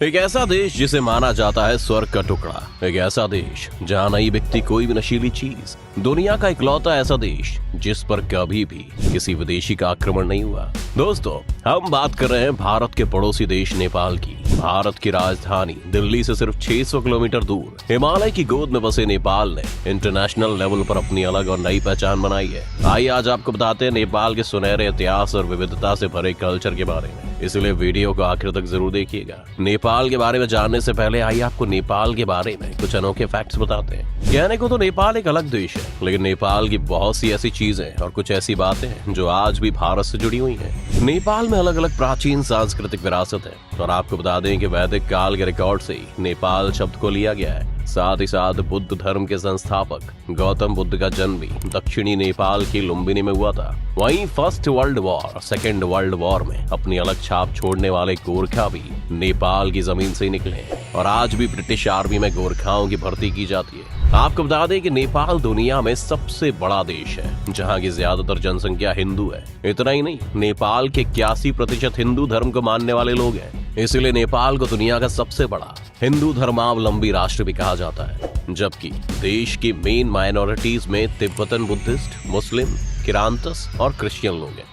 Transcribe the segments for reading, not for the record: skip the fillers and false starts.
एक ऐसा देश जिसे माना जाता है स्वर्ग का टुकड़ा, एक ऐसा देश जहाँ नहीं बिकती कोई भी नशीली चीज, दुनिया का इकलौता ऐसा देश जिस पर कभी भी किसी विदेशी का आक्रमण नहीं हुआ। दोस्तों, हम बात कर रहे हैं भारत के पड़ोसी देश नेपाल की। भारत की राजधानी दिल्ली से सिर्फ 600 किलोमीटर दूर हिमालय की गोद में बसे नेपाल ने इंटरनेशनल लेवल पर अपनी अलग और नई पहचान बनाई है। आइए आज आपको बताते हैं नेपाल के सुनहरे इतिहास और विविधता से भरे कल्चर के बारे में, इसलिए वीडियो को आखिर तक जरूर देखिएगा। नेपाल के बारे में जानने से पहले आइए आपको नेपाल के बारे में कुछ अनोखे फैक्ट्स बताते हैं। कहने को तो नेपाल एक अलग देश है, लेकिन नेपाल की बहुत सी ऐसी चीजें और कुछ ऐसी बातें हैं जो आज भी भारत से जुड़ी हुई हैं। नेपाल में अलग अलग प्राचीन सांस्कृतिक विरासत है और आपको बता दें कि वैदिक काल के रिकॉर्ड से ही नेपाल शब्द को लिया गया है। साथ ही साथ बुद्ध धर्म के संस्थापक गौतम बुद्ध का जन्म भी दक्षिणी नेपाल की लुम्बिनी में हुआ था। वहीं फर्स्ट वर्ल्ड वॉर और सेकेंड वर्ल्ड वॉर में अपनी अलग छाप छोड़ने वाले गोरखा भी नेपाल की जमीन से ही निकले हैं और आज भी ब्रिटिश आर्मी में गोरखाओं की भर्ती की जाती है। आपको बता दें कि नेपाल दुनिया में सबसे बड़ा देश है जहां की ज्यादातर जनसंख्या हिंदू है। इतना ही नहीं, नेपाल के 81% हिंदू धर्म को मानने वाले लोग हैं। इसीलिए नेपाल को दुनिया का सबसे बड़ा हिंदू धर्मावलंबी राष्ट्र भी कहा जाता है। जबकि देश की मेन माइनॉरिटीज में तिब्बतन बुद्धिस्ट, मुस्लिम, किरांतस और क्रिश्चियन लोग हैं।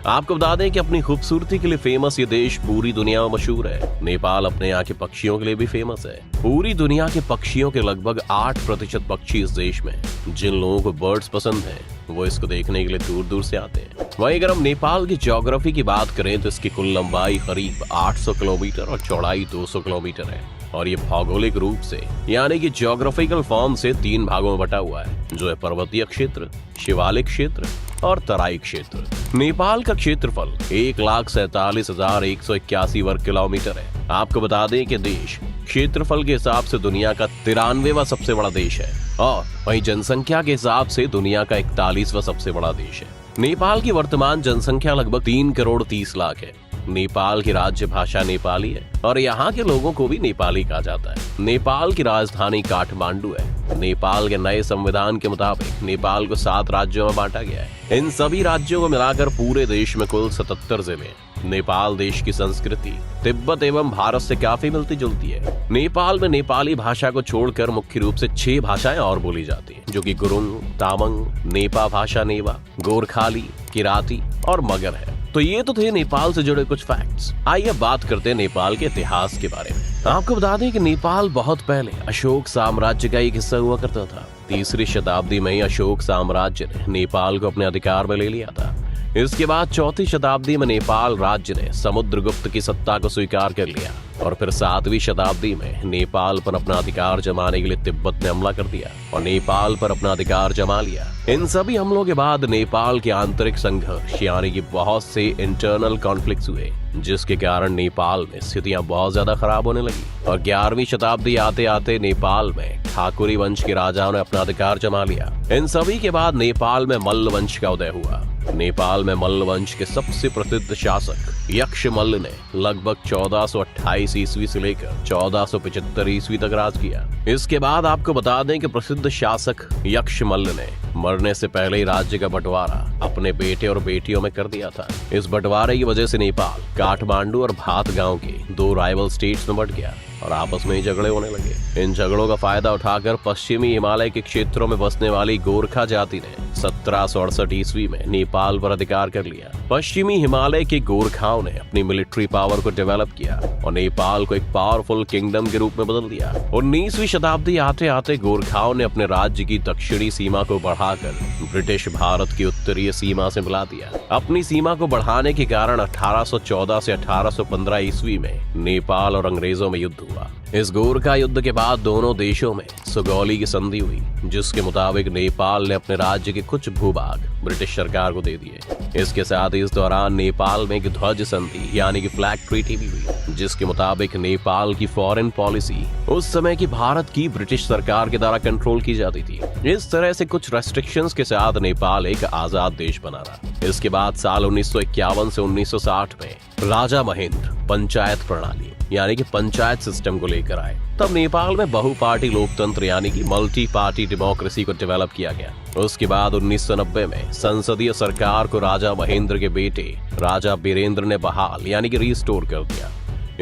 आपको बता दें कि अपनी खूबसूरती के लिए फेमस ये देश पूरी दुनिया में मशहूर है। नेपाल अपने यहाँ के पक्षियों के लिए भी फेमस है। पूरी दुनिया के पक्षियों के लगभग 8% पक्षी इस देश में। जिन लोगों को बर्ड्स पसंद है वो इसको देखने के लिए दूर दूर से आते हैं। वहीं अगर हम नेपाल की ज्योग्राफी की बात करें तो इसकी कुल लंबाई करीब 800 किलोमीटर और चौड़ाई 200 किलोमीटर है और ये भौगोलिक रूप से यानी कि ज्योग्राफिकल फॉर्म से 3 भागों में बटा हुआ है, जो है पर्वतीय क्षेत्र, शिवालिक क्षेत्र और तराई क्षेत्र। नेपाल का क्षेत्रफल 1,47,181 वर्ग किलोमीटर है। आपको बता दें कि देश क्षेत्रफल के हिसाब से दुनिया का 93वां सबसे बड़ा देश है और वहीं जनसंख्या के हिसाब से दुनिया का 41वां सबसे बड़ा देश है। नेपाल की वर्तमान जनसंख्या लगभग 3 करोड़ 30 लाख है। नेपाल की राज्य भाषा नेपाली है और यहाँ के लोगों को भी नेपाली कहा जाता है। नेपाल की राजधानी काठमांडू है। नेपाल के नए संविधान के मुताबिक नेपाल को 7 राज्यों में बांटा गया है। इन सभी राज्यों को मिलाकर पूरे देश में कुल 77 जिले हैं। नेपाल देश की संस्कृति तिब्बत एवं भारत से काफी मिलती जुलती है। नेपाल में नेपाली भाषा को छोड़कर मुख्य रूप से 6 भाषाएं और बोली जाती हैं, जो कि गुरुंग, तामांग, नेपा भाषा नेवा, गोरखाली, किराती और मगर है। तो ये तो थे नेपाल से जुड़े कुछ फैक्ट्स। आइए बात करते हैं नेपाल के इतिहास के बारे में। आपको बता दें कि नेपाल बहुत पहले अशोक साम्राज्य का एक हिस्सा हुआ करता था। 3री शताब्दी में ही अशोक साम्राज्य ने नेपाल को अपने अधिकार में ले लिया था। इसके बाद 4वीं शताब्दी में नेपाल राज्य ने समुद्रगुप्त की सत्ता को स्वीकार कर लिया और फिर 7वीं शताब्दी में नेपाल पर अपना अधिकार जमाने के लिए तिब्बत ने हमला कर दिया और नेपाल पर अपना अधिकार जमा लिया। इन सभी हमलों के बाद नेपाल के आंतरिक संघर्ष यानी कि बहुत से इंटरनल कॉन्फ्लिक्ट्स हुए, जिसके कारण नेपाल में स्थितियां बहुत ज्यादा खराब होने लगी और 11वीं शताब्दी आते आते नेपाल में ठाकुरी वंश के राजाओं ने अपना अधिकार जमा लिया। इन सभी के बाद नेपाल में मल्ल वंश का उदय हुआ। नेपाल में मल्ल वंश के सबसे प्रसिद्ध शासक यक्षमल्ल ने लगभग 1428 ईस्वी से लेकर 1475 ईस्वी तक राज किया। इसके बाद आपको बता दें कि प्रसिद्ध शासक यक्षमल्ल ने मरने से पहले ही राज्य का बंटवारा अपने बेटे और बेटियों में कर दिया था। इस बंटवारे की वजह से नेपाल काठमांडू और भात गांव के 2 राइवल स्टेट्स में बंट गया और आपस में ही झगड़े होने लगे। इन झगड़ों का फायदा उठाकर पश्चिमी हिमालय के क्षेत्रों में बसने वाली गोरखा जाति ने 1768 ईस्वी में नेपाल पर अधिकार कर लिया। पश्चिमी हिमालय के गोरखाओं ने अपनी मिलिट्री पावर को डेवलप किया और नेपाल को एक पावरफुल किंगडम के रूप में बदल दिया। 19वीं शताब्दी आते आते गोरखाओं ने अपने राज्य की दक्षिणी सीमा को बढ़ाकर ब्रिटिश भारत की उत्तरीय सीमा से मिला दिया। अपनी सीमा को बढ़ाने के कारण 1814 से 1815 ईस्वी में नेपाल और अंग्रेजों में युद्ध हुआ। इस गोरखा युद्ध के बाद दोनों देशों में सुगौली की संधि हुई, जिसके मुताबिक नेपाल ने अपने राज्य के कुछ भूभाग ब्रिटिश सरकार को दे दिए। इसके साथ ही इस दौरान नेपाल में एक ध्वज संधि यानी कि फ्लैग ट्रीटी भी हुई, जिसके मुताबिक नेपाल की फॉरेन पॉलिसी उस समय की भारत की ब्रिटिश सरकार के द्वारा कंट्रोल की जाती थी। इस तरह से कुछ रेस्ट्रिक्शंस के साथ नेपाल एक आजाद देश बना रहा। इसके बाद साल 1951 से 1960 में राजा महेंद्र पंचायत प्रणाली यानी कि पंचायत सिस्टम को लेकर आए। तब नेपाल में बहुपार्टी लोकतंत्र यानी कि मल्टी पार्टी डेमोक्रेसी को डेवलप किया गया। उसके बाद 1990 में संसदीय सरकार को राजा महेंद्र के बेटे राजा बीरेंद्र ने बहाल यानी कि रिस्टोर कर दिया।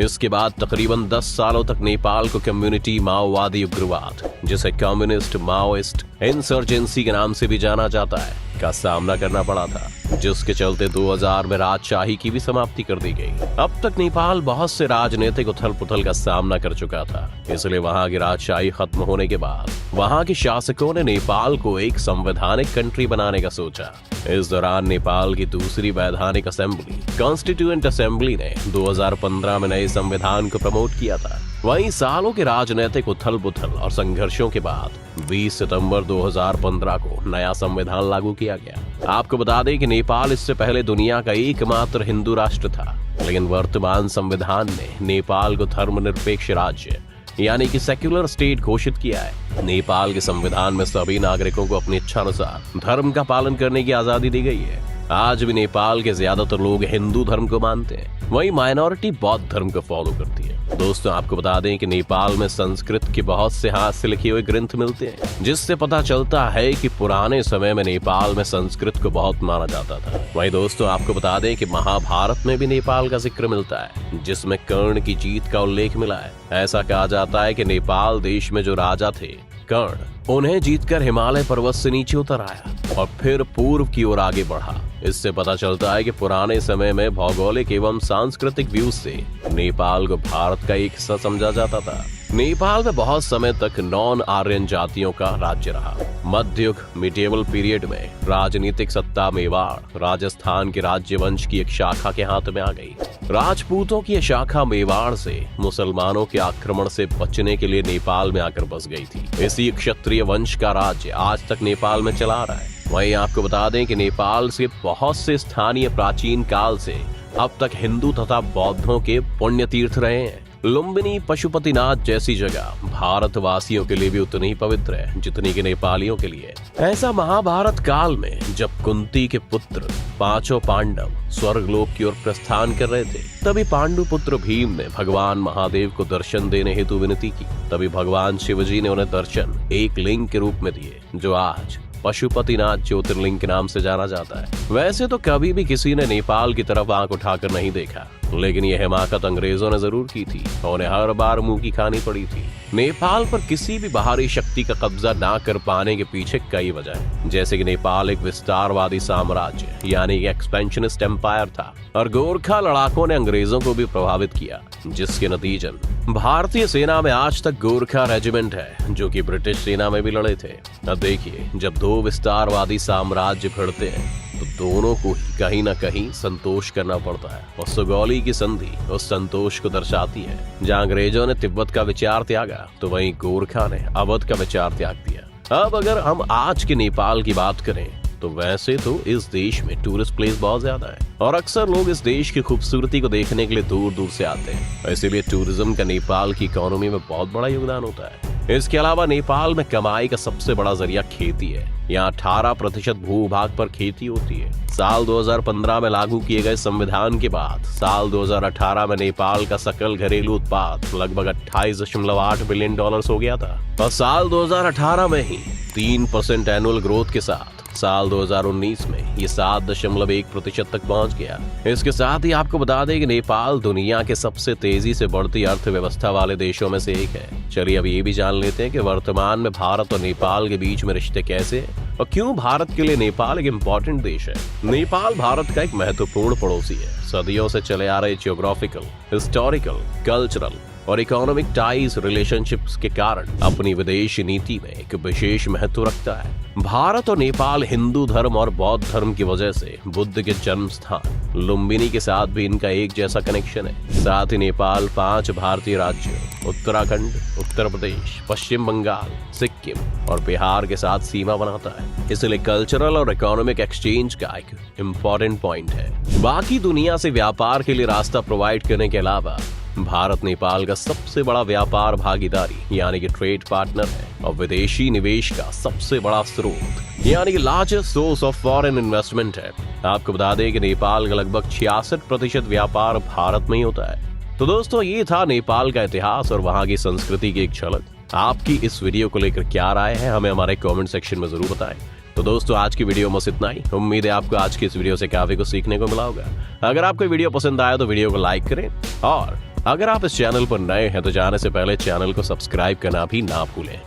इसके बाद तकरीबन 10 सालों तक नेपाल को कम्युनिटी माओवादी उग्रवाद, जिसे कम्युनिस्ट माओइस्ट इंसर्जेंसी के नाम से भी जाना जाता है, का सामना करना पड़ा था, जिसके चलते 2000 में राजशाही की भी समाप्ति कर दी गई। अब तक नेपाल बहुत से राजनीतिक उथल पुथल का सामना कर चुका था, इसलिए वहां की राजशाही खत्म होने के बाद वहां के शासकों ने नेपाल को एक संवैधानिक कंट्री बनाने का सोचा। इस दौरान नेपाल की दूसरी वैधानिक असेंबली कॉन्स्टिट्यूएंट असेंबली ने 2015 में नए संविधान को प्रमोट किया था। वहीं सालों के राजनीतिक उथल पुथल और संघर्षों के बाद 20 सितंबर 2015 को नया संविधान लागू किया गया। आपको बता दें कि नेपाल इससे पहले दुनिया का एकमात्र हिंदू राष्ट्र था, लेकिन वर्तमान संविधान ने नेपाल को धर्मनिरपेक्ष राज्य यानी कि सेक्युलर स्टेट घोषित किया है। नेपाल के संविधान में सभी नागरिकों को अपनी इच्छानुसार धर्म का पालन करने की आजादी दी गई है। आज भी नेपाल के ज्यादातर लोग हिंदू धर्म को मानते हैं, वहीं माइनॉरिटी बौद्ध धर्म को फॉलो करती है। दोस्तों, आपको बता दें कि नेपाल में संस्कृत के बहुत से हाथ से लिखे हुए ग्रंथ मिलते हैं, जिससे पता चलता है कि पुराने समय में नेपाल में संस्कृत को बहुत माना जाता था। वहीं दोस्तों, आपको बता दें कि महाभारत में भी नेपाल का जिक्र मिलता है, जिसमें कर्ण की जीत का उल्लेख मिला है। ऐसा कहा जाता है कि नेपाल देश में जो राजा थे कर्ण, उन्हें जीतकर हिमालय पर्वत से नीचे उतर आया और फिर पूर्व की ओर आगे बढ़ा। इससे पता चलता है कि पुराने समय में भौगोलिक एवं सांस्कृतिक व्यू से नेपाल को भारत का एक हिस्सा समझा जाता था। नेपाल में बहुत समय तक नॉन आर्यन जातियों का राज्य रहा। मध्ययुग मिडिएवल पीरियड में राजनीतिक सत्ता मेवाड़ राजस्थान के राज्य वंश की एक शाखा के हाथ में आ गई। राजपूतों की यह शाखा मेवाड़ से मुसलमानों के आक्रमण से बचने के लिए नेपाल में आकर बस गई थी। इसी क्षत्रिय वंश का राज्य आज तक नेपाल में चला रहा है। वहीं आपको बता दें कि नेपाल से बहुत से स्थानीय प्राचीन काल से अब तक हिंदू तथा बौद्धों के पुण्य तीर्थ रहे हैं। लुम्बिनी पशुपतिनाथ जैसी जगह भारतवासियों के लिए भी उतनी ही पवित्र है जितनी कि नेपालियों के लिए। ऐसा महाभारत काल में जब कुंती के पुत्र पांचों पांडव स्वर्गलोक की ओर प्रस्थान कर रहे थे, तभी पांडु पुत्र भीम ने भगवान महादेव को दर्शन देने हेतु विनती की। तभी भगवान शिवजी ने उन्हें दर्शन एक लिंग के रूप में दिए, जो आज पशुपतिनाथ ज्योतिर्लिंग के नाम से जाना जाता है। वैसे तो कभी भी किसी ने नेपाल की तरफ आंख उठाकर नहीं देखा, लेकिन यह हिमाकत अंग्रेजों ने जरूर की थी और उन्हें हर बार मुंह की खानी पड़ी थी। नेपाल पर किसी भी बाहरी शक्ति का कब्जा ना कर पाने के पीछे कई वजह है, जैसे कि नेपाल एक विस्तारवादी साम्राज्य यानी कि एक्सपेंशनिस्ट एम्पायर था और गोरखा लड़ाकों ने अंग्रेजों को भी प्रभावित किया, जिसके नतीजन भारतीय सेना में आज तक गोरखा रेजिमेंट है, जो कि ब्रिटिश सेना में भी लड़े थे। अब देखिए, जब दो विस्तारवादी साम्राज्य भिड़ते हैं तो दोनों को ही कहीं न कहीं संतोष करना पड़ता है, और सुगौली की संधि उस संतोष को दर्शाती है। जहां अंग्रेजों ने तिब्बत का विचार त्यागा, तो वहीं गोरखा ने अवध का विचार त्याग दिया। अब अगर हम आज के नेपाल की बात करें तो वैसे तो इस देश में टूरिस्ट प्लेस बहुत ज्यादा है और अक्सर लोग इस देश की खूबसूरती को देखने के लिए दूर दूर से आते हैं। इसीलिए टूरिज्म का नेपाल की इकोनॉमी में बहुत बड़ा योगदान होता है। इसके अलावा नेपाल में कमाई का सबसे बड़ा जरिया खेती है। यहाँ 18% भूभाग पर खेती होती है। साल 2015 में लागू किए गए संविधान के बाद साल 2018 में नेपाल का सकल घरेलू उत्पाद लगभग 28.8 बिलियन डॉलर्स हो गया था और साल 2018 में ही 3% एनुअल ग्रोथ के साथ साल 2019 में ये 7.1% तक पहुंच गया। इसके साथ ही आपको बता दें कि नेपाल दुनिया के सबसे तेजी से बढ़ती अर्थव्यवस्था वाले देशों में से एक है। चलिए अब ये भी जान लेते हैं कि वर्तमान में भारत और नेपाल के बीच में रिश्ते कैसे हैं और क्यों भारत के लिए नेपाल एक इम्पोर्टेंट देश है। नेपाल भारत का एक महत्वपूर्ण पड़ोसी है। सदियों से चले आ रहे जियोग्राफिकल, हिस्टोरिकल, कल्चरल और इकोनॉमिक टाइज रिलेशनशिप्स के कारण अपनी विदेशी नीति में एक विशेष महत्व रखता है। भारत और नेपाल हिंदू धर्म और बौद्ध धर्म की वजह से बुद्ध के जन्म स्थान लुम्बिनी के साथ भी इनका एक जैसा कनेक्शन है। साथ ही नेपाल 5 भारतीय राज्यों उत्तराखंड, उत्तर प्रदेश, पश्चिम बंगाल, सिक्किम और बिहार के साथ सीमा बनाता है। इसलिए कल्चरल और इकोनॉमिक एक्सचेंज का एक इम्पोर्टेंट पॉइंट है। बाकी दुनिया से व्यापार के लिए रास्ता प्रोवाइड करने के अलावा भारत नेपाल का सबसे बड़ा व्यापार भागीदारी यानी कि ट्रेड पार्टनर है और विदेशी निवेश का सबसे बड़ा स्रोत यानी कि largest source of foreign investment है। आपको बता दें कि नेपाल का लगभग 66% व्यापार भारत में ही होता है। तो दोस्तों, ये था नेपाल का इतिहास और वहाँ की संस्कृति की एक झलक। आपकी इस वीडियो को लेकर क्या राय है, हमें हमारे कमेंट सेक्शन में जरूर बताएं। तो दोस्तों, आज की वीडियो में बस इतना ही। उम्मीद है आपको आज की इस वीडियो से काफी कुछ सीखने को मिला होगा। अगर आपको वीडियो पसंद आया तो वीडियो को लाइक करें और अगर आप इस चैनल पर नए हैं तो जाने से पहले चैनल को सब्सक्राइब करना भी ना भूलें।